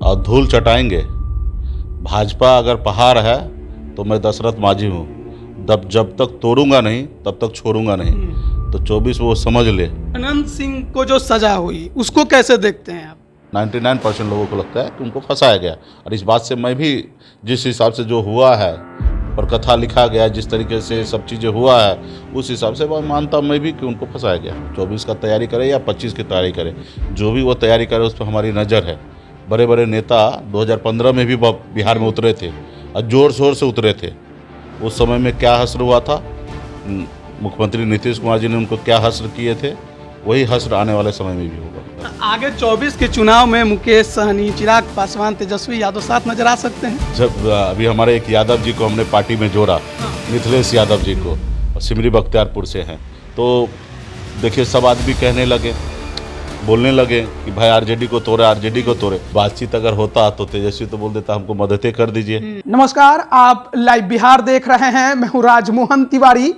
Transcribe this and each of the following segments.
और धूल चटाएंगे। भाजपा अगर पहाड़ है तो मैं दशरथ माझी हूँ, जब तक तोड़ूंगा नहीं तब तक छोड़ूंगा नहीं। तो 24 वो समझ ले। अनंत सिंह को जो सजा हुई उसको कैसे देखते हैं आप? 99% लोगों को लगता है कि उनको फंसाया गया, और इस बात से मैं भी जिस हिसाब से जो हुआ है और कथा लिखा गया, जिस तरीके से सब चीज़ें हुआ है, उस हिसाब से मैं मानता मैं भी कि उनको फंसाया गया। 24 का तैयारी करे या 25 की तैयारी करे, जो भी वो तैयारी करे उस पर हमारी नज़र है। बड़े बड़े नेता 2015 में भी बिहार में उतरे थे और ज़ोर शोर से उतरे थे। उस समय में क्या हश्र हुआ था, मुख्यमंत्री नीतीश कुमार जी ने उनको क्या हश्र किए थे, वही हश्र आने वाले समय में भी होगा। आगे 24 के चुनाव में मुकेश सहनी, चिराग पासवान, तेजस्वी यादव साथ नजर आ सकते हैं। जब अभी हमारे एक यादव जी को हमने पार्टी में जोड़ा, मिथिलेश यादव जी को, और सिमरी बख्तियारपुर से हैं, तो देखिए सब आदमी कहने लगे, बोलने लगे कि भाई आरजेडी को तोड़े, आरजेडी को तोड़े। बातचीत अगर होता तो तेजस्वी तो बोल देता हमको मददें कर दीजिए। नमस्कार, आप लाइव बिहार देख रहे हैं। मैं हूं राजमोहन तिवारी।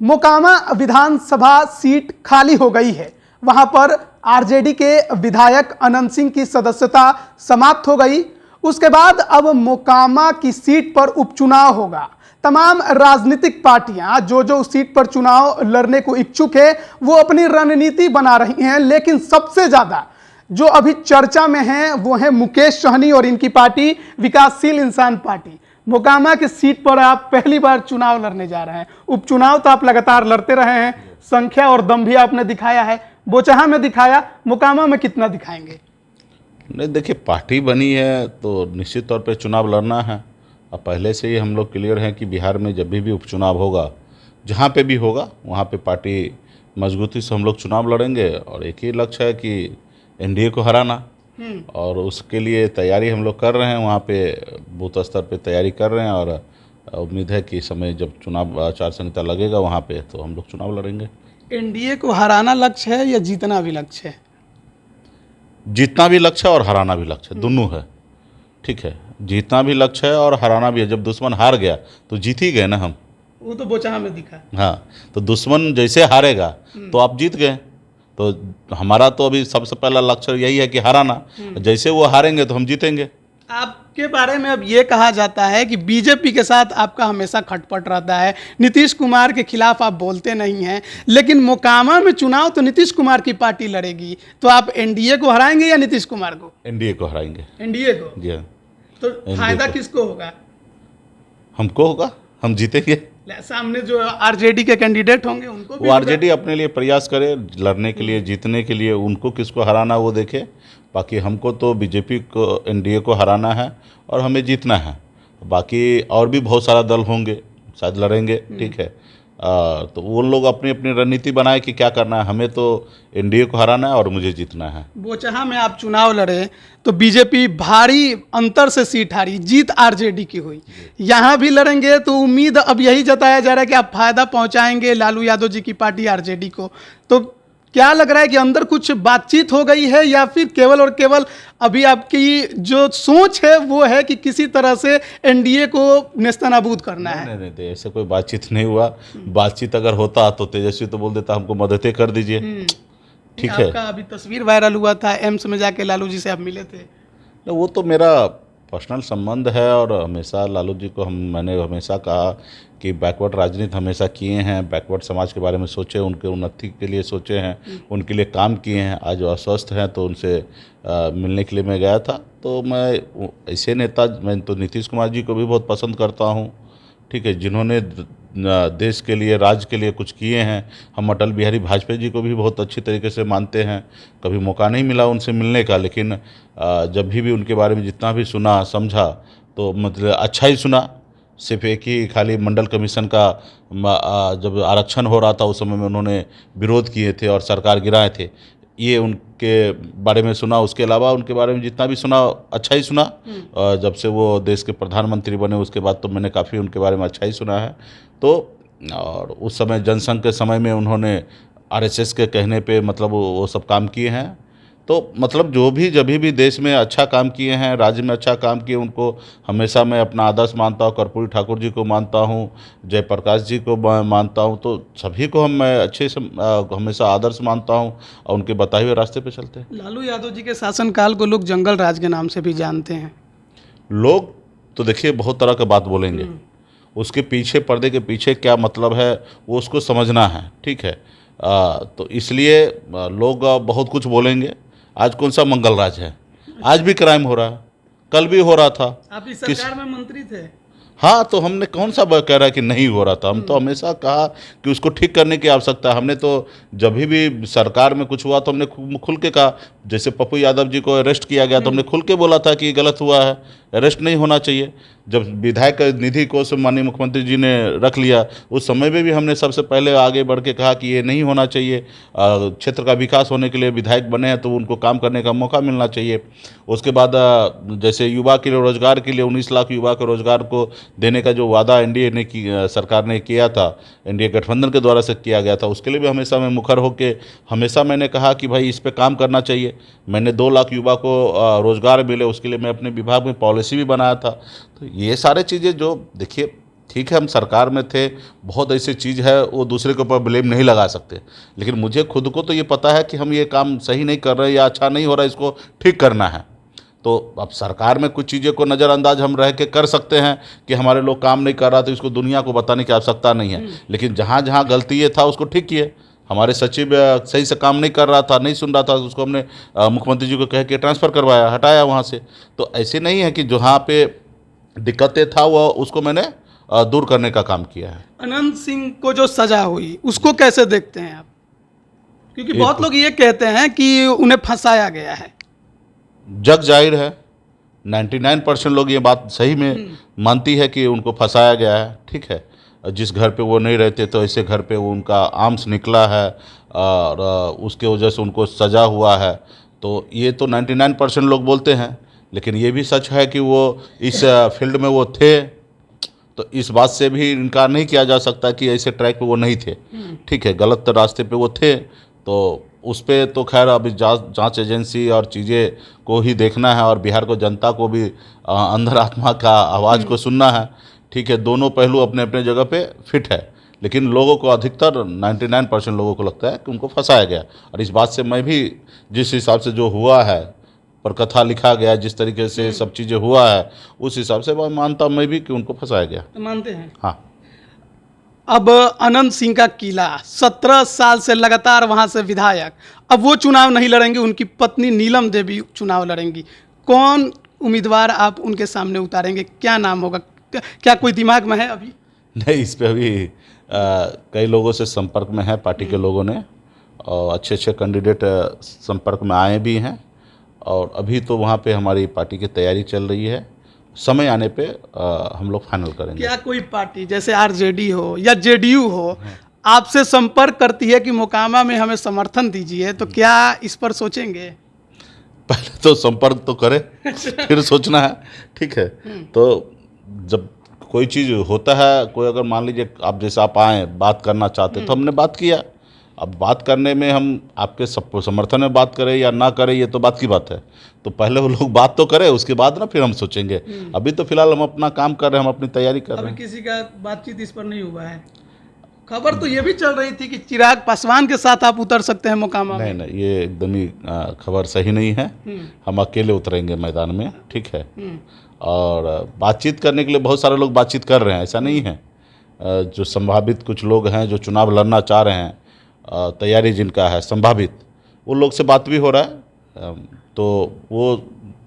मोकामा विधानसभा सीट खाली हो गई है। वहां पर आरजेडी के विधायक अनंत सिंह की सदस्यता समाप्त हो गई। उसके बाद अब मोकामा की सीट पर उपचुनाव होगा। तमाम राजनीतिक पार्टियां जो उस सीट पर चुनाव लड़ने को इच्छुक है वो अपनी रणनीति बना रही हैं, लेकिन सबसे ज्यादा जो अभी चर्चा में है वो है मुकेश सहनी और इनकी पार्टी विकासशील इंसान पार्टी। मोकामा की सीट पर आप पहली बार चुनाव लड़ने जा रहे हैं। उपचुनाव तो आप लगातार लड़ते रहे हैं, संख्या और दम भी आपने दिखाया है, बोचहा में दिखाया, मोकामा में कितना दिखाएंगे? नहीं, देखिए पार्टी बनी है तो निश्चित तौर पे चुनाव लड़ना है। अब पहले से ही हम लोग क्लियर हैं कि बिहार में जब भी उपचुनाव होगा, जहाँ पे भी होगा, वहाँ पे पार्टी मजबूती से हम लोग चुनाव लड़ेंगे। और एक ही लक्ष्य है कि एनडीए को हराना, और उसके लिए तैयारी हम लोग कर रहे हैं। वहाँ पे बूथ स्तर पे तैयारी कर रहे हैं, और उम्मीद है कि समय जब चुनाव आचार संहिता लगेगा वहाँ पे तो हम लोग चुनाव लड़ेंगे। एनडीए को हराना लक्ष्य है या जीतना भी लक्ष्य है? जीतना भी लक्ष्य है और हराना भी लक्ष्य है, दोनों है। ठीक है, जीतना भी लक्ष्य है और हराना भी है। जब दुश्मन हार गया तो जीत ही गए ना हम। वो तो बोचहा में दिखा। हाँ, तो दुश्मन जैसे हारेगा तो आप जीत गए। तो हमारा तो अभी सबसे पहला लक्ष्य यही है कि हराना। जैसे वो हारेंगे तो हम जीतेंगे। आपके बारे में अब ये कहा जाता है कि बीजेपी के साथ आपका हमेशा खटपट रहता है, नीतीश कुमार के खिलाफ आप बोलते नहीं हैं, लेकिन मोकामा में चुनाव तो नीतीश कुमार की पार्टी लड़ेगी, तो आप एनडीए को हराएंगे या नीतीश कुमार को? एनडीए को हराएंगे। एनडीए को? जी हाँ। तो फायदा किसको होगा? हमको होगा, हम जीतेंगे। सामने जो आरजेडी के कैंडिडेट होंगे उनको भी वो आरजेडी अपने लिए प्रयास करे लड़ने के लिए, जीतने के लिए। उनको किसको हराना वो देखे। बाकी हमको तो बीजेपी को, एनडीए को हराना है और हमें जीतना है। बाकी और भी बहुत सारा दल होंगे, शायद लड़ेंगे। ठीक है, तो वो लोग अपनी अपनी रणनीति बनाए कि क्या करना है। हमें तो एनडीए को हराना है और मुझे जीतना है। बोचहा में आप चुनाव लड़े तो बीजेपी भारी अंतर से सीट हारी, जीत आरजेडी की हुई। यहाँ भी लड़ेंगे तो उम्मीद अब यही जताया जा रहा है कि आप फायदा पहुंचाएंगे लालू यादव जी की पार्टी आरजेडी को। तो क्या लग रहा है कि अंदर कुछ बातचीत हो गई है, या फिर केवल और केवल अभी आपकी जो सोच है वो है कि किसी तरह से एनडीए को नेस्तनाबूद करना है? नहीं, ऐसे कोई बातचीत नहीं हुआ। बातचीत अगर होता तो तेजस्वी तो बोल देता हमको मददें कर दीजिए। ठीक है, आपका अभी तस्वीर वायरल हुआ था, एम्स में जाके लालू जी से आप मिले थे। वो तो मेरा पर्सनल संबंध है, और हमेशा लालू जी को मैंने हमेशा कहा कि बैकवर्ड राजनीति हमेशा किए हैं, बैकवर्ड समाज के बारे में सोचे, उनके उन्नति के लिए सोचे हैं, उनके लिए काम किए हैं। आज वो अस्वस्थ हैं तो उनसे मिलने के लिए मैं गया था। तो मैं ऐसे नेता, मैं तो नीतीश कुमार जी को भी बहुत पसंद करता हूँ। ठीक है, जिन्होंने देश के लिए, राज्य के लिए कुछ किए हैं। हम अटल बिहारी वाजपेयी जी को भी बहुत अच्छी तरीके से मानते हैं। कभी मौका नहीं मिला उनसे मिलने का, लेकिन जब भी उनके बारे में जितना भी सुना समझा तो मतलब अच्छा ही सुना। सिर्फ एक ही खाली मंडल कमीशन का जब आरक्षण हो रहा था उस समय में उन्होंने विरोध किए थे और सरकार गिराए थे, ये उनके बारे में सुना। उसके अलावा उनके बारे में जितना भी सुना अच्छा ही सुना। जब से वो देश के प्रधानमंत्री बने उसके बाद तो मैंने काफ़ी उनके बारे में अच्छा ही सुना है। तो और उस समय जनसंघ के समय में उन्होंने आरएसएस के कहने पे मतलब वो सब काम किए हैं। तो मतलब जो भी जब भी देश में अच्छा काम किए हैं, राज्य में अच्छा काम किए, उनको हमेशा मैं अपना आदर्श मानता हूँ। कर्पूरी ठाकुर जी को मानता हूँ, जयप्रकाश जी को मानता हूँ, तो सभी को मैं अच्छे से हमेशा आदर्श मानता हूँ और उनके बताए हुए रास्ते पे चलते हैं। लालू यादव जी के शासनकाल को लोग जंगल राज के नाम से भी जानते हैं। लोग तो देखिए बहुत तरह का बात बोलेंगे, उसके पीछे, पर्दे के पीछे क्या मतलब है वो उसको समझना है, ठीक है। तो इसलिए लोग बहुत कुछ बोलेंगे। आज कौन सा मंगल राज है? आज भी क्राइम हो रहा है, कल भी हो रहा था। आप इस सरकार में मंत्री थे। हाँ, तो हमने कौन सा कह रहा है कि नहीं हो रहा था? हम तो हमेशा कहा कि उसको ठीक करने की आवश्यकता है। हमने तो जब भी सरकार में कुछ हुआ तो हमने खुल के कहा। जैसे पप्पू यादव जी को अरेस्ट किया गया तो हमने खुल के बोला था कि ये गलत हुआ है, अरेस्ट नहीं होना चाहिए। जब विधायक निधि कोष माननीय मुख्यमंत्री जी ने रख लिया, उस समय में भी हमने सबसे पहले आगे बढ़ के कहा कि ये नहीं होना चाहिए। क्षेत्र का विकास होने के लिए विधायक बने हैं तो उनको काम करने का मौका मिलना चाहिए। उसके बाद जैसे युवा के लिए, रोजगार के लिए 19 लाख युवा के रोजगार को देने का जो वादा एनडीए ने सरकार ने किया था, एनडीए गठबंधन के द्वारा से किया गया था, उसके लिए भी हमेशा मैं मुखर होकर हमेशा मैंने कहा कि भाई इस पे काम करना चाहिए। मैंने 2 लाख युवा को रोजगार मिले, उसके लिए मैं अपने विभाग में पॉलिसी भी बनाया था। तो ये सारे चीज़ें जो देखिए, ठीक है हम सरकार में थे, बहुत ऐसी चीज़ है वो दूसरे के ऊपर ब्लेम नहीं लगा सकते, लेकिन मुझे खुद को तो ये पता है कि हम ये काम सही नहीं कर रहे या अच्छा नहीं हो रहा है, इसको ठीक करना है। तो अब सरकार में कुछ चीज़ों को नज़रअंदाज हम रह के कर सकते हैं कि हमारे लोग काम नहीं कर रहा तो इसको दुनिया को बताने की आवश्यकता नहीं है, लेकिन जहाँ जहाँ गलती ये था उसको ठीक किए। हमारे सचिव सही से काम नहीं कर रहा था, नहीं सुन रहा था, उसको हमने मुख्यमंत्री जी को कह के ट्रांसफ़र करवाया, हटाया वहाँ से। तो ऐसे नहीं है कि जहाँ पे दिक्कतें था वो उसको मैंने दूर करने का काम किया है। अनंत सिंह को जो सजा हुई उसको कैसे देखते हैं आप? क्योंकि बहुत लोग ये कहते हैं कि उन्हें फंसाया गया है। जग जाहिर है 99% लोग ये बात सही में मानती है कि उनको फंसाया गया है, ठीक है। जिस घर पे वो नहीं रहते तो ऐसे घर पे वो उनका आर्म्स निकला है और उसके वजह से उनको सजा हुआ है। तो ये तो 99% लोग बोलते हैं, लेकिन ये भी सच है कि वो इस फील्ड में वो थे, तो इस बात से भी इनकार नहीं किया जा सकता कि ऐसे ट्रैक पे वो नहीं थे, ठीक है। गलत रास्ते पे वो थे, तो उस पर तो खैर अभी जांच एजेंसी और चीज़ें को ही देखना है और बिहार को जनता को भी अंदर आत्मा का आवाज़ को सुनना है, ठीक है। दोनों पहलू अपने अपने जगह पे फिट है, लेकिन लोगों को अधिकतर 99% लोगों को लगता है कि उनको फंसाया गया। और इस बात से मैं भी जिस हिसाब से जो हुआ है, पर कथा लिखा गया, जिस तरीके से सब चीज़ें हुआ है, उस हिसाब से मैं मानता मैं भी कि उनको फंसाया गया। मानते हैं? हाँ। अब अनंत सिंह का किला 17 साल से लगातार वहां से विधायक, अब वो चुनाव नहीं लड़ेंगे, उनकी पत्नी नीलम देवी चुनाव लड़ेंगी। कौन उम्मीदवार आप उनके सामने उतारेंगे? क्या नाम होगा? क्या कोई दिमाग में है अभी? नहीं, इस पे अभी कई लोगों से संपर्क में है पार्टी के लोगों ने, और अच्छे अच्छे कैंडिडेट संपर्क में आए भी हैं, और अभी तो वहाँ पे हमारी पार्टी की तैयारी चल रही है। समय आने पे हम लोग फाइनल करेंगे। क्या कोई पार्टी जैसे आरजेडी हो या जेडीयू हो आपसे संपर्क करती है कि मोकामा में हमें समर्थन दीजिए, तो क्या इस पर सोचेंगे? पहले तो संपर्क तो करें फिर सोचना है, ठीक है। तो जब कोई चीज़ होता है, कोई अगर मान लीजिए आप जैसे आप आए बात करना चाहते तो हमने बात किया। अब बात करने में हम आपके समर्थन में बात करें या ना करें, ये तो बात की बात है। तो पहले वो लोग बात तो करें, उसके बाद ना फिर हम सोचेंगे। अभी तो फिलहाल हम अपना काम कर रहे हैं, हम अपनी तैयारी कर रहे हैं। अभी किसी का बातचीत इस पर नहीं हुआ है। खबर तो ये भी चल रही थी कि चिराग पासवान के साथ आप उतर सकते हैं मोकामा में। नहीं, ये एकदम ही खबर सही नहीं है। हम अकेले उतरेंगे मैदान में, ठीक है। और बातचीत करने के लिए बहुत सारे लोग बातचीत कर रहे हैं, ऐसा नहीं है। जो संभावित कुछ लोग हैं जो चुनाव लड़ना चाह रहे हैं, तैयारी जिनका है संभावित, वो लोग से बात भी हो रहा है। तो वो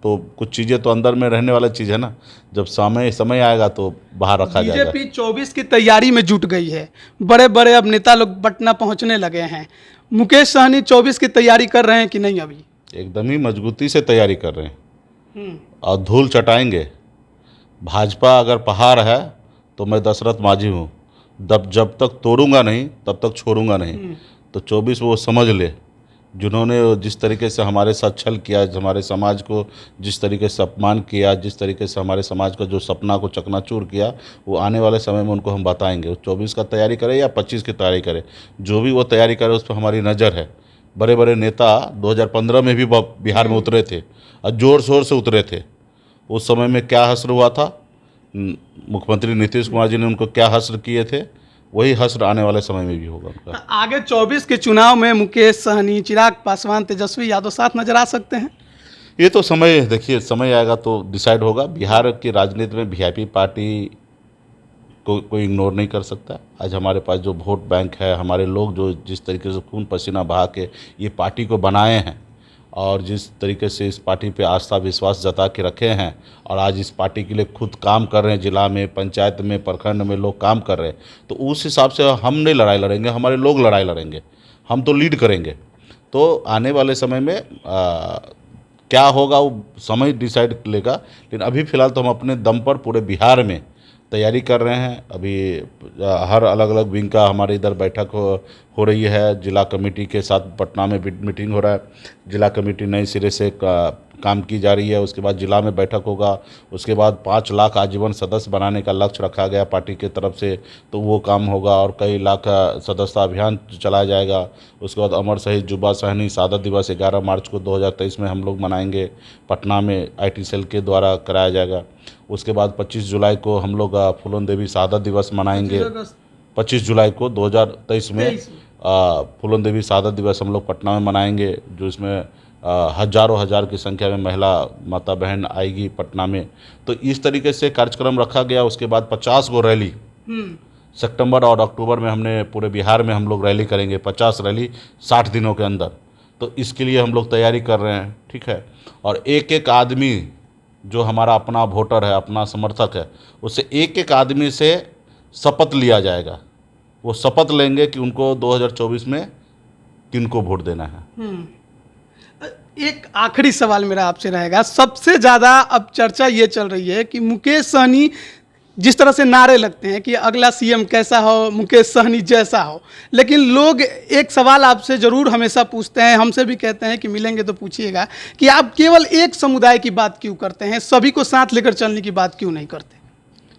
तो कुछ चीज़ें तो अंदर में रहने वाला चीज़ है ना, जब समय आएगा तो बाहर रखा जाएगा। बीजेपी 24 की तैयारी में जुट गई है। बड़े बड़े अब नेता लोग पटना पहुंचने लगे हैं। मुकेश सहनी 24 की तैयारी कर रहे हैं कि नहीं? अभी एकदम ही मजबूती से तैयारी कर रहे हैं और धूल चटाएंगे। भाजपा अगर पहाड़ है तो मैं दशरथ माझी हूँ, जब तक तोड़ूंगा नहीं तब तक छोड़ूंगा नहीं। तो 24 वो समझ ले, जिन्होंने जिस तरीके से हमारे साथ छल किया, हमारे समाज को जिस तरीके से अपमान किया, जिस तरीके से हमारे समाज का जो सपना को चकनाचूर किया, वो आने वाले समय में उनको हम बताएंगे। 24 का तैयारी करे या 25 की तैयारी करे, जो भी वो तैयारी करे उस पर हमारी नज़र है। बड़े बड़े नेता 2015 में भी बिहार में उतरे थे और ज़ोर शोर से उतरे थे। उस समय में क्या हश्र हुआ था, मुख्यमंत्री नीतीश कुमार जी ने उनको क्या हश्र किए थे, वही हश्र आने वाले समय में भी होगा उनका। आगे 24 के चुनाव में मुकेश सहनी, चिराग पासवान, तेजस्वी यादव साथ नजर आ सकते हैं। ये तो समय देखिए, समय आएगा तो डिसाइड होगा। बिहार की राजनीति में वीआईपी पार्टी को कोई इग्नोर नहीं कर सकता। आज हमारे पास जो वोट बैंक है, हमारे लोग जो जिस तरीके से खून पसीना बहा के ये पार्टी को बनाए हैं और जिस तरीके से इस पार्टी पे आस्था विश्वास जता के रखे हैं और आज इस पार्टी के लिए खुद काम कर रहे हैं, जिला में, पंचायत में, प्रखंड में लोग काम कर रहे हैं, तो उस हिसाब से हम नहीं लड़ाई लड़ेंगे, हमारे लोग लड़ाई लड़ेंगे, हम तो लीड करेंगे। तो आने वाले समय में क्या होगा वो समय डिसाइड लेगा, लेकिन अभी फ़िलहाल तो हम अपने दम पर पूरे बिहार में तैयारी कर रहे हैं। अभी हर अलग अलग विंग का हमारे इधर बैठक हो रही है। जिला कमेटी के साथ पटना में मीटिंग हो रहा है। जिला कमेटी नए सिरे से काम की जा रही है। उसके बाद जिला में बैठक होगा। उसके बाद 5 लाख आजीवन सदस्य बनाने का लक्ष्य रखा गया पार्टी की तरफ से, तो वो काम होगा और कई लाख सदस्यता अभियान चलाया जाएगा। उसके बाद अमर शहीद जुब्बा सहनी शहादत दिवस 11 मार्च को 2023 में हम लोग मनाएंगे, पटना में IT सेल के द्वारा कराया जाएगा। उसके बाद 25 जुलाई को हम लोग फूलन देवी शहादत दिवस मनाएंगे। 25 जुलाई को 2023 में फूलन देवी शहादत दिवस हम लोग पटना में मनाएंगे, जो इसमें हज़ारों हजार की संख्या में महिला माता बहन आएगी पटना में। तो इस तरीके से कार्यक्रम रखा गया। उसके बाद 50 गो रैली सितंबर और अक्टूबर में हमने पूरे बिहार में हम लोग रैली करेंगे, 50 रैली 60 दिनों के अंदर। तो इसके लिए हम लोग तैयारी कर रहे हैं, ठीक है। और एक एक आदमी जो हमारा अपना वोटर है, अपना समर्थक है, उससे एक एक आदमी से शपथ लिया जाएगा। वो शपथ लेंगे कि उनको 2024 में किनको वोट देना है। एक आखिरी सवाल मेरा आपसे रहेगा, सबसे ज़्यादा अब चर्चा ये चल रही है कि मुकेश सहनी जिस तरह से नारे लगते हैं कि अगला CM कैसा हो, मुकेश सहनी जैसा हो, लेकिन लोग एक सवाल आपसे ज़रूर हमेशा पूछते हैं, हमसे भी कहते हैं कि मिलेंगे तो पूछिएगा कि आप केवल एक समुदाय की बात क्यों करते हैं, सभी को साथ लेकर चलने की बात क्यों नहीं करते?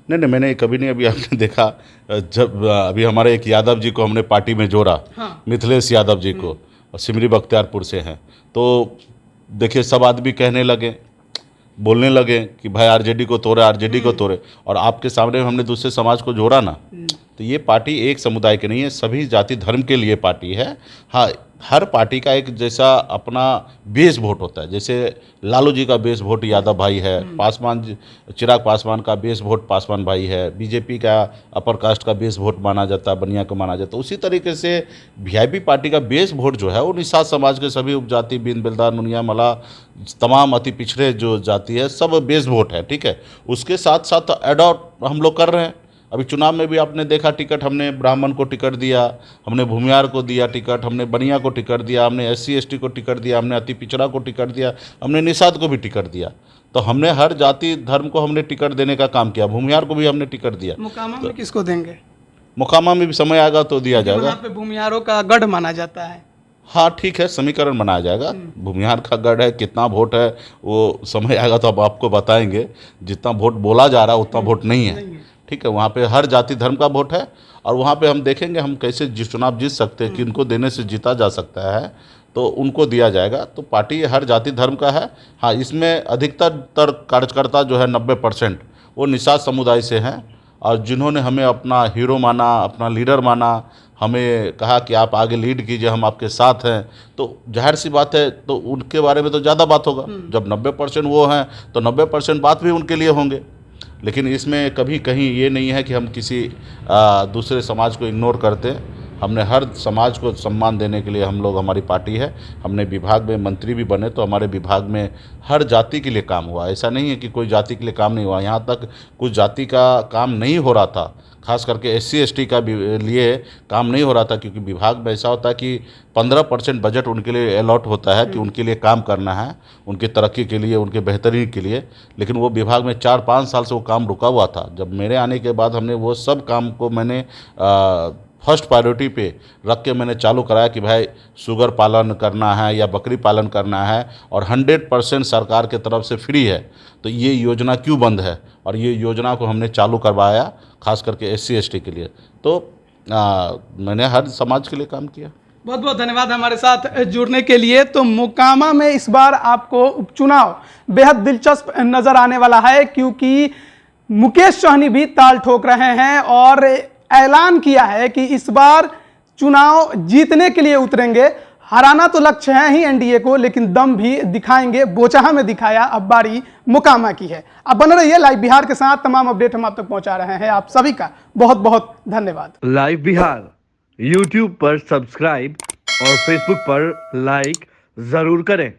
नहीं, मैंने कभी नहीं। अभी आपने देखा, जब अभी हमारे एक यादव जी को हमने पार्टी में जोड़ा, हाँ। मिथिलेश यादव जी को, और सिमरी बख्तियारपुर से हैं, तो देखिए सब आदमी कहने लगे, बोलने लगे कि भाई RJD को तोड़े, RJD को तोड़े, और आपके सामने हमने दूसरे समाज को जोड़ा ना। तो ये पार्टी एक समुदाय की नहीं है, सभी जाति धर्म के लिए पार्टी है। हाँ, हर पार्टी का एक जैसा अपना बेस वोट होता है। जैसे लालू जी का बेस वोट यादव भाई है, चिराग पासवान का बेस वोट पासवान भाई है, BJP का अपर कास्ट का बेस वोट माना जाता है, बनिया को माना जाता है। उसी तरीके से VIP पार्टी का बेस वोट जो है वो निषाद समाज के सभी उपजाति, बिन बिलदार, नुनिया, मला, तमाम अति पिछड़े जो जाति है, सब बेस वोट है, ठीक है। उसके साथ साथ एडॉप्ट हम लोग कर रहे हैं। अभी चुनाव में भी आपने देखा, टिकट हमने ब्राह्मण को टिकट दिया, हमने भूमियार को दिया टिकट, हमने बनिया को टिकट दिया, हमने SC ST को टिकट दिया, हमने अति पिछड़ा को टिकट दिया, हमने निषाद को भी टिकट दिया। तो हमने हर जाति धर्म को हमने टिकट देने का काम किया। भूमियार को भी हमने टिकट दिया। मुकामा में किसको देंगे? मुकामा में भी समय आएगा तो दिया जाएगा। वहाँ पे भूमियारों का गढ़ माना जाता है। हाँ, ठीक है, समीकरण बनाया जाएगा। भूमिहार का गढ़ है, कितना वोट है वो समय आएगा तो अब आपको बताएंगे। जितना वोट बोला जा रहा है उतना वोट नहीं है, ठीक है। वहाँ पे हर जाति धर्म का वोट है और वहाँ पे हम देखेंगे हम कैसे चुनाव जीत सकते हैं, किनको देने से जीता जा सकता है, तो उनको दिया जाएगा। तो पार्टी हर जाति धर्म का है। हाँ, इसमें अधिकतर कार्यकर्ता जो है 90% वो निषाद समुदाय से हैं और जिन्होंने हमें अपना हीरो माना, अपना लीडर माना, हमें कहा कि आप आगे लीड कीजिए, हम आपके साथ हैं, तो जाहिर सी बात है तो उनके बारे में तो ज़्यादा बात होगा। जब 90% वो हैं तो 90% बात भी उनके लिए होंगे। लेकिन इसमें कभी कहीं ये नहीं है कि हम किसी दूसरे समाज को इग्नोर करते हैं। हमने हर समाज को सम्मान देने के लिए हम लोग, हमारी पार्टी है, हमने विभाग में मंत्री भी बने तो हमारे विभाग में हर जाति के लिए काम हुआ। ऐसा नहीं है कि कोई जाति के लिए काम नहीं हुआ। यहाँ तक कुछ जाति का काम नहीं हो रहा था, खास करके SC ST का लिए काम नहीं हो रहा था, क्योंकि विभाग में ऐसा होता है कि 15% बजट उनके लिए अलॉट होता है कि उनके लिए काम करना है, उनकी तरक्की के लिए, उनके बेहतरी के लिए। लेकिन वो विभाग में 4-5 साल से वो काम रुका हुआ था। जब मेरे आने के बाद हमने वो सब काम को मैंने फर्स्ट प्रायोरिटी पे रख के मैंने चालू कराया कि भाई शुगर पालन करना है या बकरी पालन करना है और 100% सरकार के तरफ से फ्री है, तो ये योजना क्यों बंद है। और ये योजना को हमने चालू करवाया खास करके SC ST के लिए। तो मैंने हर समाज के लिए काम किया। बहुत बहुत धन्यवाद हमारे साथ जुड़ने के लिए। तो मोकामा में इस बार आपको उपचुनाव बेहद दिलचस्प नजर आने वाला है, क्योंकि मुकेश सहनी भी ताल ठोक रहे हैं और ऐलान किया है कि इस बार चुनाव जीतने के लिए उतरेंगे। हराना तो लक्ष्य है ही एनडीए को, लेकिन दम भी दिखाएंगे। बोचहा में दिखाया, अब बारी मोकामा की है। अब बने रहिए लाइव बिहार के साथ, तमाम अपडेट हम आप तक पहुंचा रहे हैं। आप सभी का बहुत बहुत धन्यवाद। लाइव बिहार यूट्यूब पर सब्सक्राइब और फेसबुक पर लाइक जरूर करें।